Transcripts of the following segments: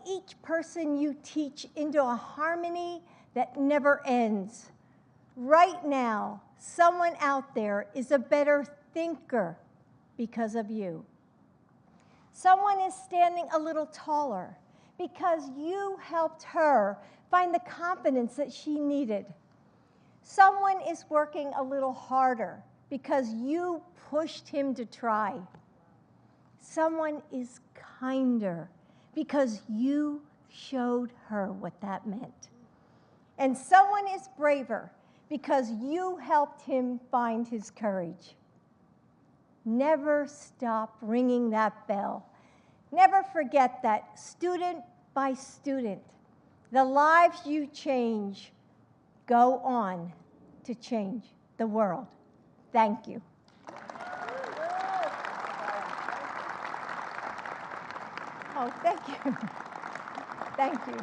each person you teach into a harmony that never ends. Right now, someone out there is a better thinker because of you. Someone is standing a little taller because you helped her find the confidence that she needed. Someone is working a little harder because you pushed him to try. Someone is kinder because you showed her what that meant. And someone is braver because you helped him find his courage. Never stop ringing that bell. Never forget that student by student, the lives you change go on to change the world. Thank you. Oh, thank you. Thank you.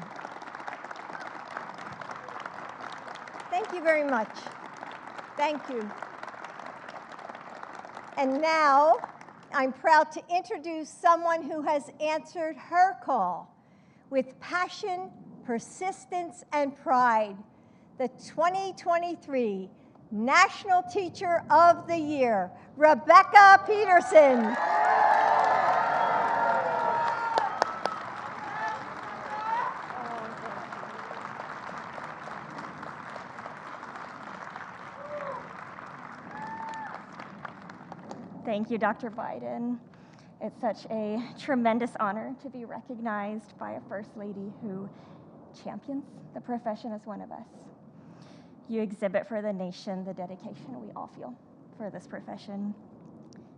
Thank you very much. Thank you. And now, I'm proud to introduce someone who has answered her call with passion, persistence, and pride, the 2023 National Teacher of the Year, Rebecca Peterson. Thank you, Dr. Biden. It's such a tremendous honor to be recognized by a First Lady who champions the profession as one of us. You exhibit for the nation the dedication we all feel for this profession.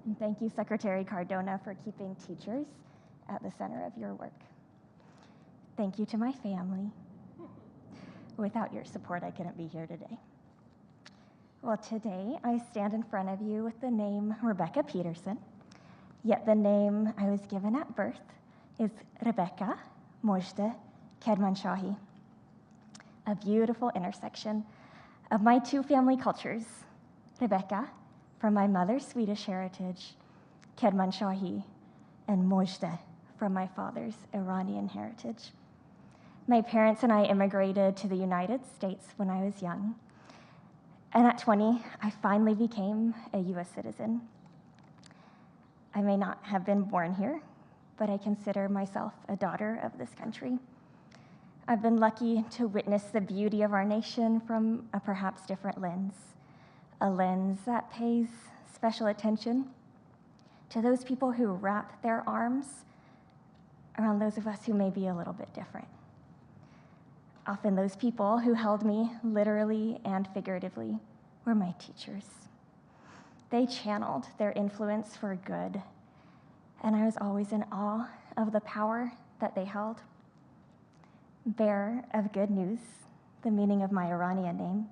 And thank you, Secretary Cardona, for keeping teachers at the center of your work. Thank you to my family. Without your support, I couldn't be here today. Well, today I stand in front of you with the name Rebecca Peterson, yet the name I was given at birth is Rebecca Mojde Kermanshahi, a beautiful intersection of my two family cultures, Rebecca from my mother's Swedish heritage, Kermanshahi, and Mojde from my father's Iranian heritage. My parents and I immigrated to the United States when I was young. And at 20, I finally became a US citizen. I may not have been born here, but I consider myself a daughter of this country. I've been lucky to witness the beauty of our nation from a perhaps different lens, a lens that pays special attention to those people who wrap their arms around those of us who may be a little bit different. Often those people who held me literally and figuratively were my teachers. They channeled their influence for good, and I was always in awe of the power that they held. Bearer of good news, the meaning of my Iranian name,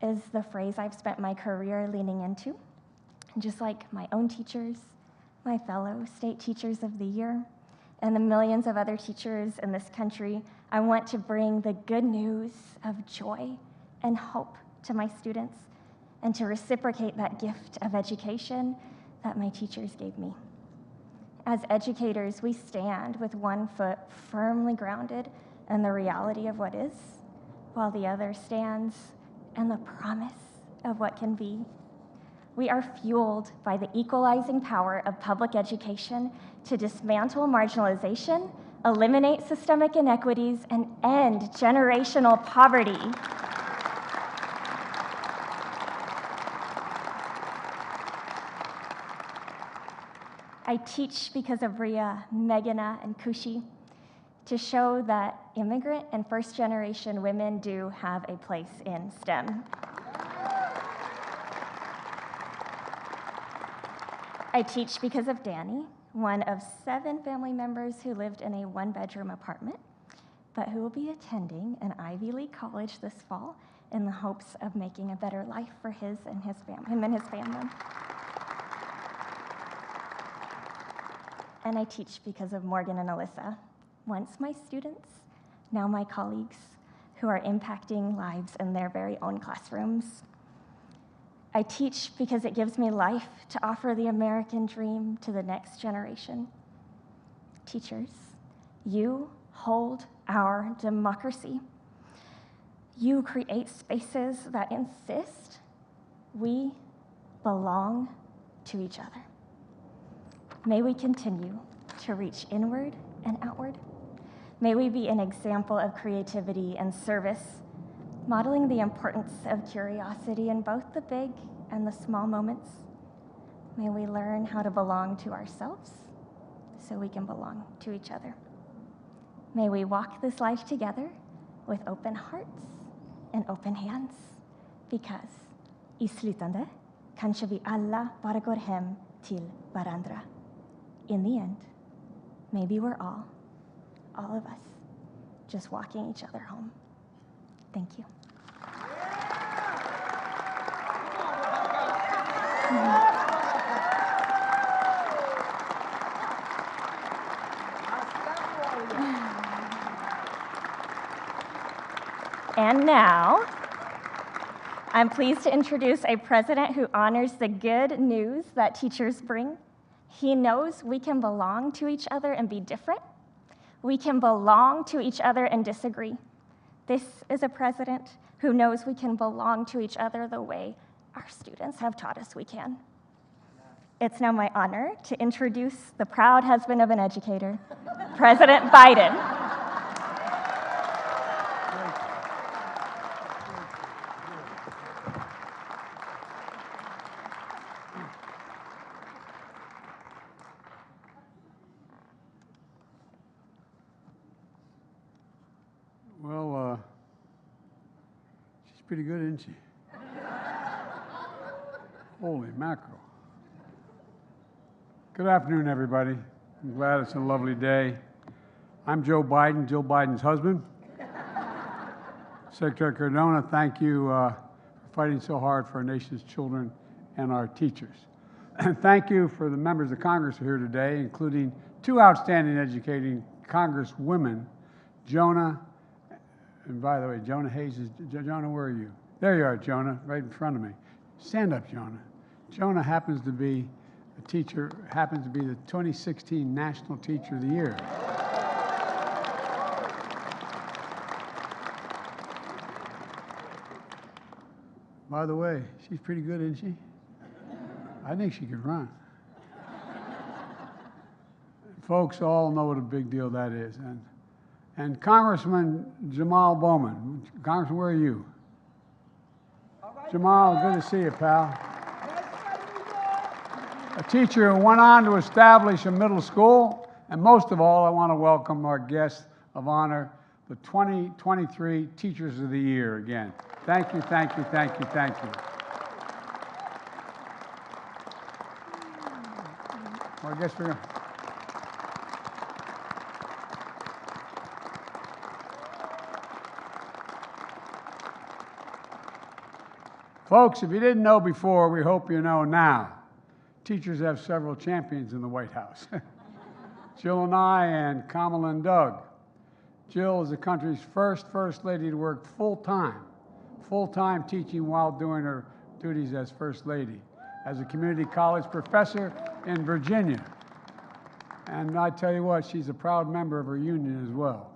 is the phrase I've spent my career leaning into. Just like my own teachers, my fellow state teachers of the year, and the millions of other teachers in this country, I want to bring the good news of joy and hope to my students and to reciprocate that gift of education that my teachers gave me. As educators, we stand with one foot firmly grounded in the reality of what is, while the other stands in the promise of what can be. We are fueled by the equalizing power of public education to dismantle marginalization, eliminate systemic inequities, and end generational poverty. I teach because of Ria, Meghana, and Kushi to show that immigrant and first-generation women do have a place in STEM. I teach because of Danny, one of 7 family members who lived in a 1-bedroom apartment, but who will be attending an Ivy League college this fall in the hopes of making a better life for him and his family. And I teach because of Morgan and Alyssa, once my students, now my colleagues, who are impacting lives in their very own classrooms. I teach because it gives me life to offer the American dream to the next generation. Teachers, you hold our democracy. You create spaces that insist we belong to each other. May we continue to reach inward and outward. May we be an example of creativity and service, modeling the importance of curiosity in both the big and the small moments. May we learn how to belong to ourselves so we can belong to each other. May we walk this life together with open hearts and open hands, because i slutande kanske vi alla bara går hem till varandra. In the end, maybe we're all of us, just walking each other home. Thank you. And now, I'm pleased to introduce a president who honors the good news that teachers bring. He knows we can belong to each other and be different. We can belong to each other and disagree. This is a president who knows we can belong to each other the way our students have taught us we can. It's now my honor to introduce the proud husband of an educator, President Biden. Well, she's pretty good, isn't she? Holy mackerel. Good afternoon, everybody. I'm glad it's a lovely day. I'm Joe Biden, Jill Biden's husband. Secretary Cardona, thank you for fighting so hard for our nation's children and our teachers. And thank you for the members of Congress who are here today, including two outstanding educating Congresswomen, Jonah, and by the way, Jonah Hayes is, Jonah, where are you? There you are, Jonah, right in front of me. Stand up, Jonah. Jonah happens to be a teacher, happens to be the 2016 National Teacher of the Year. By the way, she's pretty good, isn't she? I think she could run. Folks all know what a big deal that is. And Congressman Jamal Bowman. Congressman, where are you? Jamal, good to see you, pal. A teacher who went on to establish a middle school. And most of all, I want to welcome our guest of honor, the 2023 Teachers of the Year again. Thank you, thank you, thank you, thank you. Well, I guess we're going to... Folks, if you didn't know before, we hope you know now. Teachers have several champions in the White House. Jill and I and Kamala and Doug. Jill is the country's first lady to work full-time teaching while doing her duties as First Lady, as a community college professor in Virginia. And I tell you what, she's a proud member of her union as well.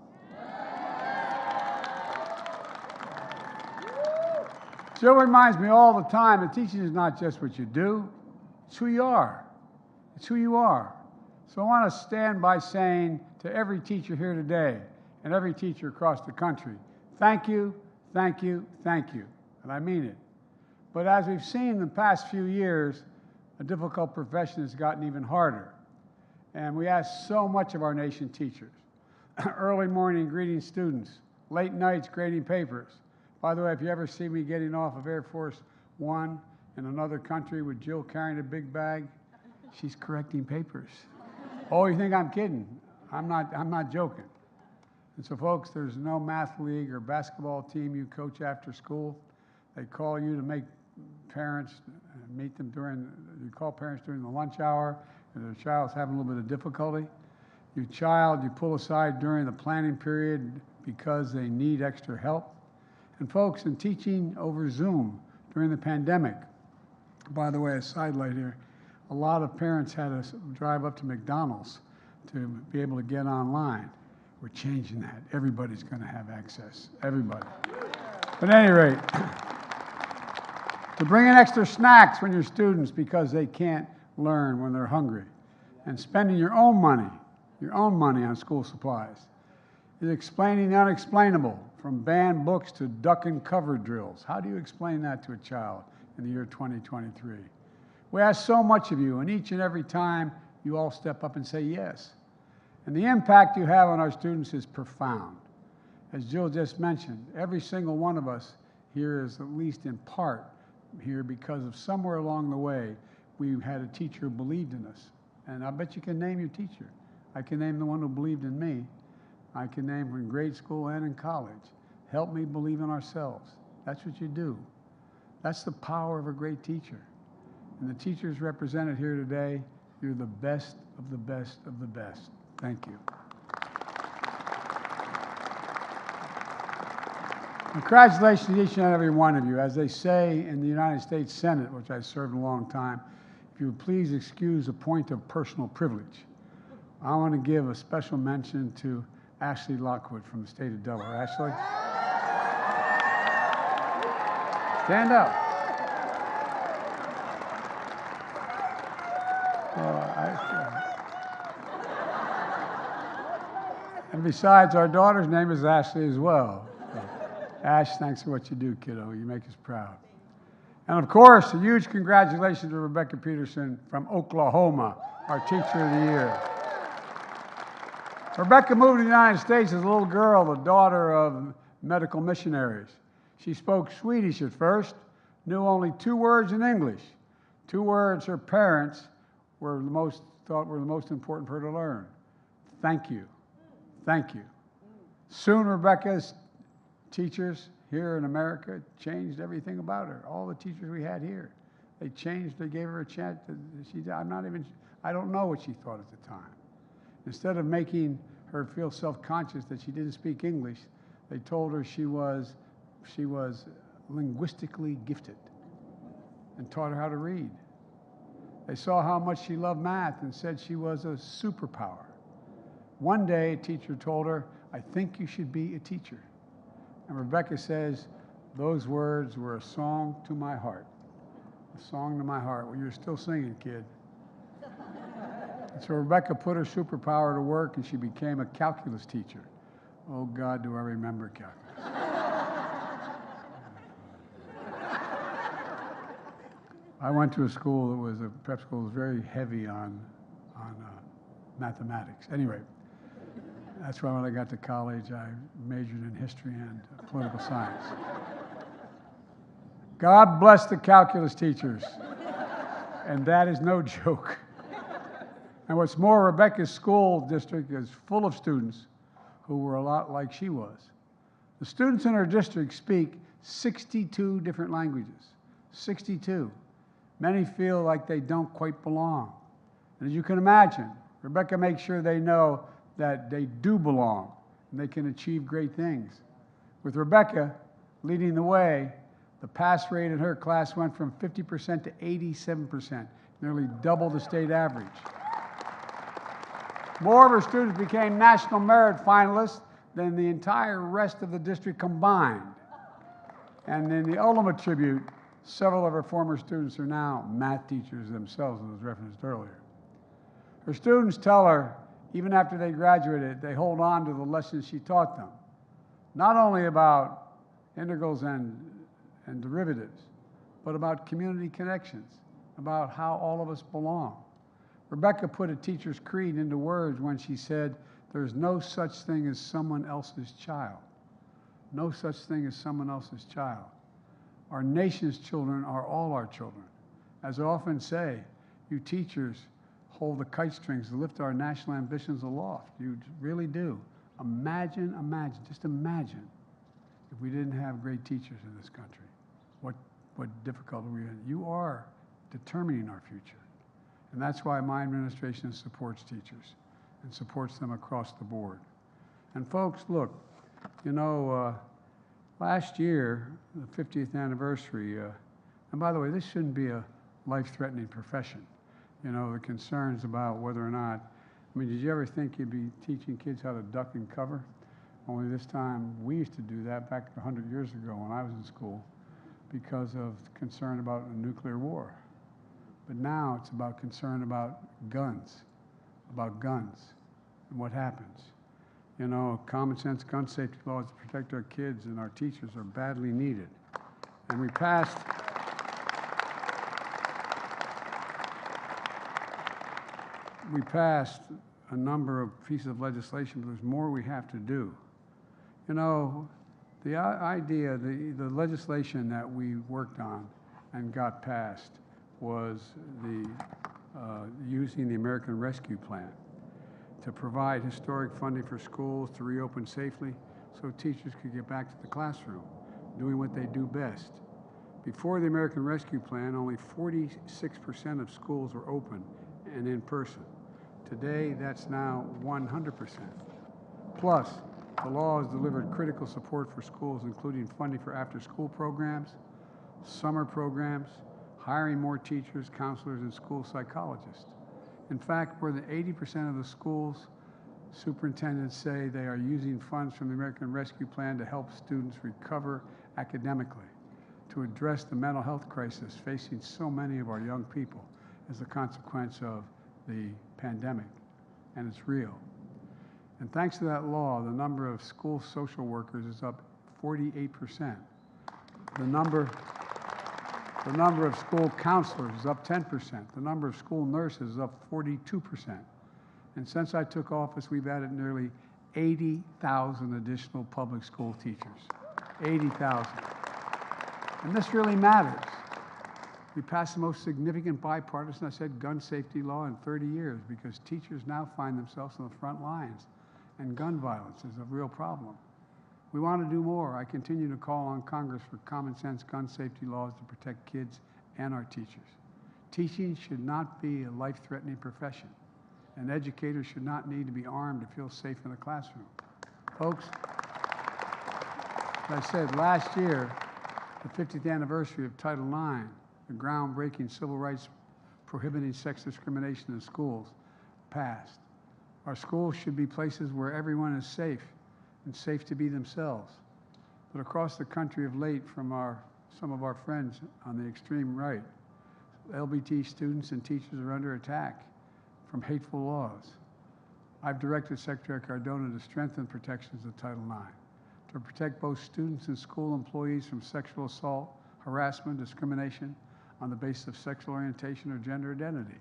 Jill reminds me all the time that teaching is not just what you do, it's who you are. It's who you are. So I want to stand by saying to every teacher here today and every teacher across the country, thank you, thank you, thank you. And I mean it. But as we've seen in the past few years, a difficult profession has gotten even harder. And we ask so much of our nation teachers. Early morning greeting students, late nights grading papers. By the way, if you ever see me getting off of Air Force One in another country with Jill carrying a big bag, she's correcting papers. Oh, you think I'm kidding? I'm not joking. And so, folks, there's no math league or basketball team you coach after school. They call you to make parents meet them you call parents during the lunch hour if their child's having a little bit of difficulty. You pull aside during the planning period because they need extra help. And folks, in teaching over Zoom during the pandemic, by the way, a sidelight here, a lot of parents had to drive up to McDonald's to be able to get online. We're changing that. Everybody's going to have access. Everybody. But at any rate, to bring in extra snacks when you're students because they can't learn when they're hungry, and spending your own money on school supplies, is explaining the unexplainable, from banned books to duck and cover drills. How do you explain that to a child in the year 2023? We ask so much of you, and each and every time you all step up and say yes. And the impact you have on our students is profound. As Jill just mentioned, every single one of us here is at least in part here because of somewhere along the way we had a teacher who believed in us. And I bet you can name your teacher. I can name the one who believed in me. I can name her in grade school and in college. Help me believe in ourselves. That's what you do. That's the power of a great teacher. And the teachers represented here today, you're the best of the best of the best. Thank you. Congratulations to each and every one of you. As they say in the United States Senate, which I served a long time, if you would please excuse a point of personal privilege. I want to give a special mention to Ashley Lockwood from the state of Delaware. Ashley? Stand up. And besides, our daughter's name is Ashley as well. So, Ash, thanks for what you do, kiddo. You make us proud. And of course, a huge congratulations to Rebecca Peterson from Oklahoma, our Teacher of the Year. Rebecca moved to the United States as a little girl, the daughter of medical missionaries. She spoke Swedish at first, knew only 2 words in English, 2 words her parents thought were the most important for her to learn. Thank you. Thank you. Soon, Rebecca's teachers here in America changed everything about her. All the teachers we had here, they changed. They gave her a chance. I don't know what she thought at the time. Instead of making her feel self-conscious that she didn't speak English, they told her she was linguistically gifted and taught her how to read. They saw how much she loved math and said she was a superpower. One day, a teacher told her, "I think you should be a teacher." And Rebecca says, "Those words were a song to my heart." A song to my heart. Well, you're still singing, kid. And so Rebecca put her superpower to work, and she became a calculus teacher. Oh, God, do I remember calculus. I went to a school that was a prep school that was very heavy on mathematics. Anyway, that's why when I got to college, I majored in history and political science. God bless the calculus teachers. And that is no joke. And what's more, Rebecca's school district is full of students who were a lot like she was. The students in her district speak 62 different languages. 62. Many feel like they don't quite belong. And as you can imagine, Rebecca makes sure they know that they do belong and they can achieve great things. With Rebecca leading the way, the pass rate in her class went from 50% to 87%, nearly double the state average. More of her students became National Merit finalists than the entire rest of the district combined. And in the ultimate tribute, several of her former students are now math teachers themselves, as was referenced earlier. Her students tell her, even after they graduated, they hold on to the lessons she taught them, not only about integrals and derivatives, but about community connections, about how all of us belong. Rebecca put a teacher's creed into words when she said, "There's no such thing as someone else's child. No such thing as someone else's child. Our nation's children are all our children." As I often say, you teachers hold the kite strings to lift our national ambitions aloft. You really do. Imagine, just imagine if we didn't have great teachers in this country. What difficulty we're in. You are determining our future. And that's why my administration supports teachers and supports them across the board. And folks, look, you know, last year, the 50th anniversary, and by the way, this shouldn't be a life-threatening profession. You know, the concerns about whether or not I mean, did you ever think you'd be teaching kids how to duck and cover? Only this time, we used to do that back 100 years ago when I was in school because of concern about a nuclear war. But now it's about concern about guns and what happens. You know, common sense gun safety laws to protect our kids and our teachers are badly needed. And we passed a number of pieces of legislation, but there's more we have to do. You know, the idea, the legislation that we worked on and got passed was using the American Rescue Plan to provide historic funding for schools to reopen safely so teachers could get back to the classroom, doing what they do best. Before the American Rescue Plan, only 46% of schools were open and in person. Today, that's now 100%. Plus, the law has delivered critical support for schools, including funding for after-school programs, summer programs, hiring more teachers, counselors, and school psychologists. In fact, more than 80% of the schools superintendents say they are using funds from the American Rescue Plan to help students recover academically, to address the mental health crisis facing so many of our young people as a consequence of the pandemic, and it's real. And thanks to that law, the number of school social workers is up 48%. The number of school counselors is up 10%. The number of school nurses is up 42%. And since I took office, we've added nearly 80,000 additional public school teachers. 80,000. And this really matters. We passed the most significant bipartisan, I said, gun safety law in 30 years because teachers now find themselves on the front lines and gun violence is a real problem. We want to do more. I continue to call on Congress for common sense gun safety laws to protect kids and our teachers. Teaching should not be a life-threatening profession, and educators should not need to be armed to feel safe in the classroom. Folks, as I said, last year, the 50th anniversary of Title IX, the groundbreaking civil rights prohibiting sex discrimination in schools, passed. Our schools should be places where everyone is safe and safe to be themselves. But across the country of late, from some of our friends on the extreme right, LBT students and teachers are under attack from hateful laws. I've directed Secretary Cardona to strengthen protections of Title IX, to protect both students and school employees from sexual assault, harassment, discrimination on the basis of sexual orientation or gender identity.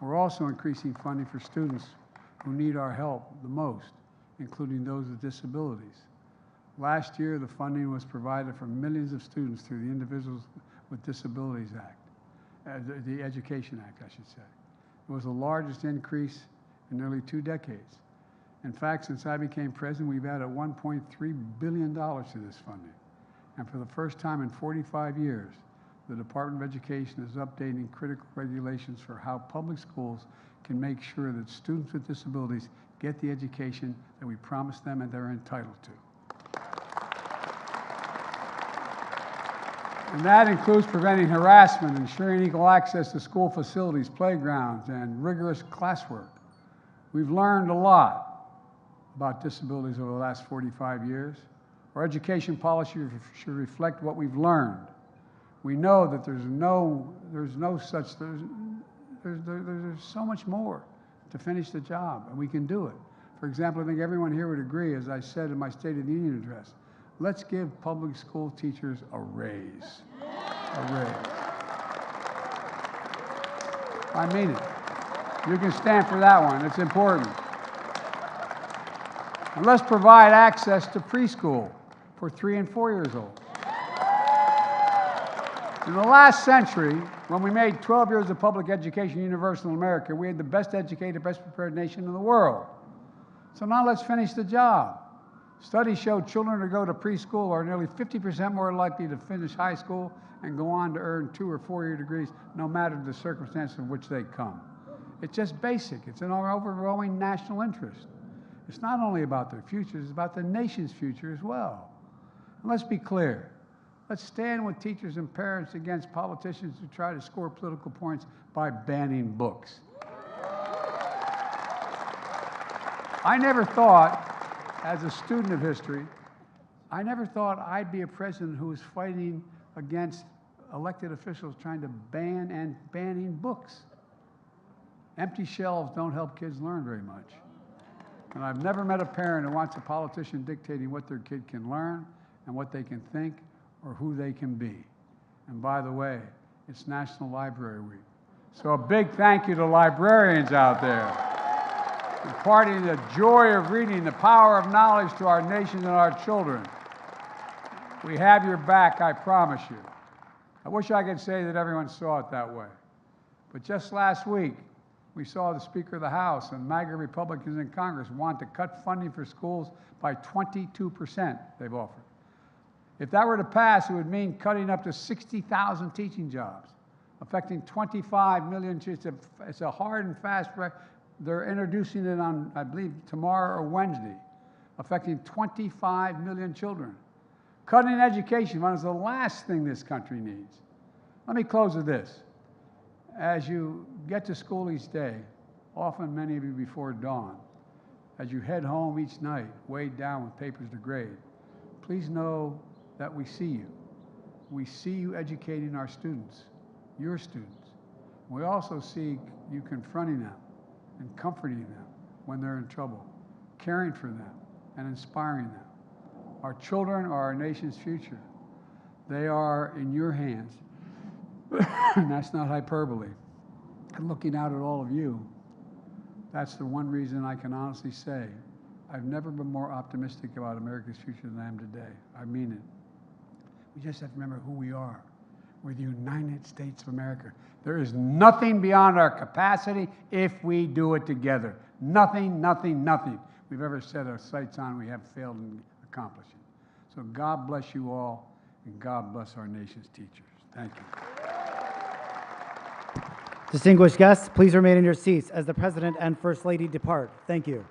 We're also increasing funding for students who need our help the most, including those with disabilities. Last year, the funding was provided for millions of students through the Individuals with Disabilities Act, the Education Act, I should say. It was the largest increase in nearly 2 decades. In fact, since I became president, we've added $1.3 billion to this funding. And for the first time in 45 years, the Department of Education is updating critical regulations for how public schools can make sure that students with disabilities get the education that we promised them and they're entitled to. And that includes preventing harassment, ensuring equal access to school facilities, playgrounds, and rigorous classwork. We've learned a lot about disabilities over the last 45 years. Our education policy should reflect what we've learned. We know that there's so much more to finish the job, and we can do it. For example, I think everyone here would agree, as I said in my State of the Union address, let's give public school teachers a raise. A raise. I mean it. You can stand for that one. It's important. And let's provide access to preschool for 3 and 4 years old. In the last century, when we made 12 years of public education universal in America, we had the best educated, best prepared nation in the world. So now let's finish the job. Studies show children who go to preschool are nearly 50% more likely to finish high school and go on to earn 2- or 4-year degrees, no matter the circumstances in which they come. It's just basic. It's in our overwhelming national interest. It's not only about their future, it's about the nation's future as well. And let's be clear. Let's stand with teachers and parents against politicians who try to score political points by banning books. I never thought, as a student of history, I never thought I'd be a president who was fighting against elected officials trying to banning books. Empty shelves don't help kids learn very much. And I've never met a parent who wants a politician dictating what their kid can learn and what they can think or who they can be. And by the way, it's National Library Week. So a big thank you to librarians out there, imparting the joy of reading, the power of knowledge to our nation and our children. We have your back, I promise you. I wish I could say that everyone saw it that way. But just last week, we saw the Speaker of the House and MAGA Republicans in Congress want to cut funding for schools by 22%, they've offered. If that were to pass, it would mean cutting up to 60,000 teaching jobs, affecting 25 million children. It's a hard and fast, they're introducing it on, I believe, tomorrow or Wednesday, affecting 25 million children. Cutting education is the last thing this country needs. Let me close with this. As you get to school each day, often many of you before dawn, as you head home each night, weighed down with papers to grade, please know that we see you. We see you educating our students, your students. We also see you confronting them and comforting them when they're in trouble, caring for them and inspiring them. Our children are our nation's future. They are in your hands. And that's not hyperbole. And looking out at all of you, that's the one reason I can honestly say I've never been more optimistic about America's future than I am today. I mean it. We just have to remember who we are. We're the United States of America. There is nothing beyond our capacity if we do it together. Nothing, nothing, nothing we've ever set our sights on we have failed in accomplishing. So God bless you all, and God bless our nation's teachers. Thank you. Distinguished guests, please remain in your seats as the President and First Lady depart. Thank you.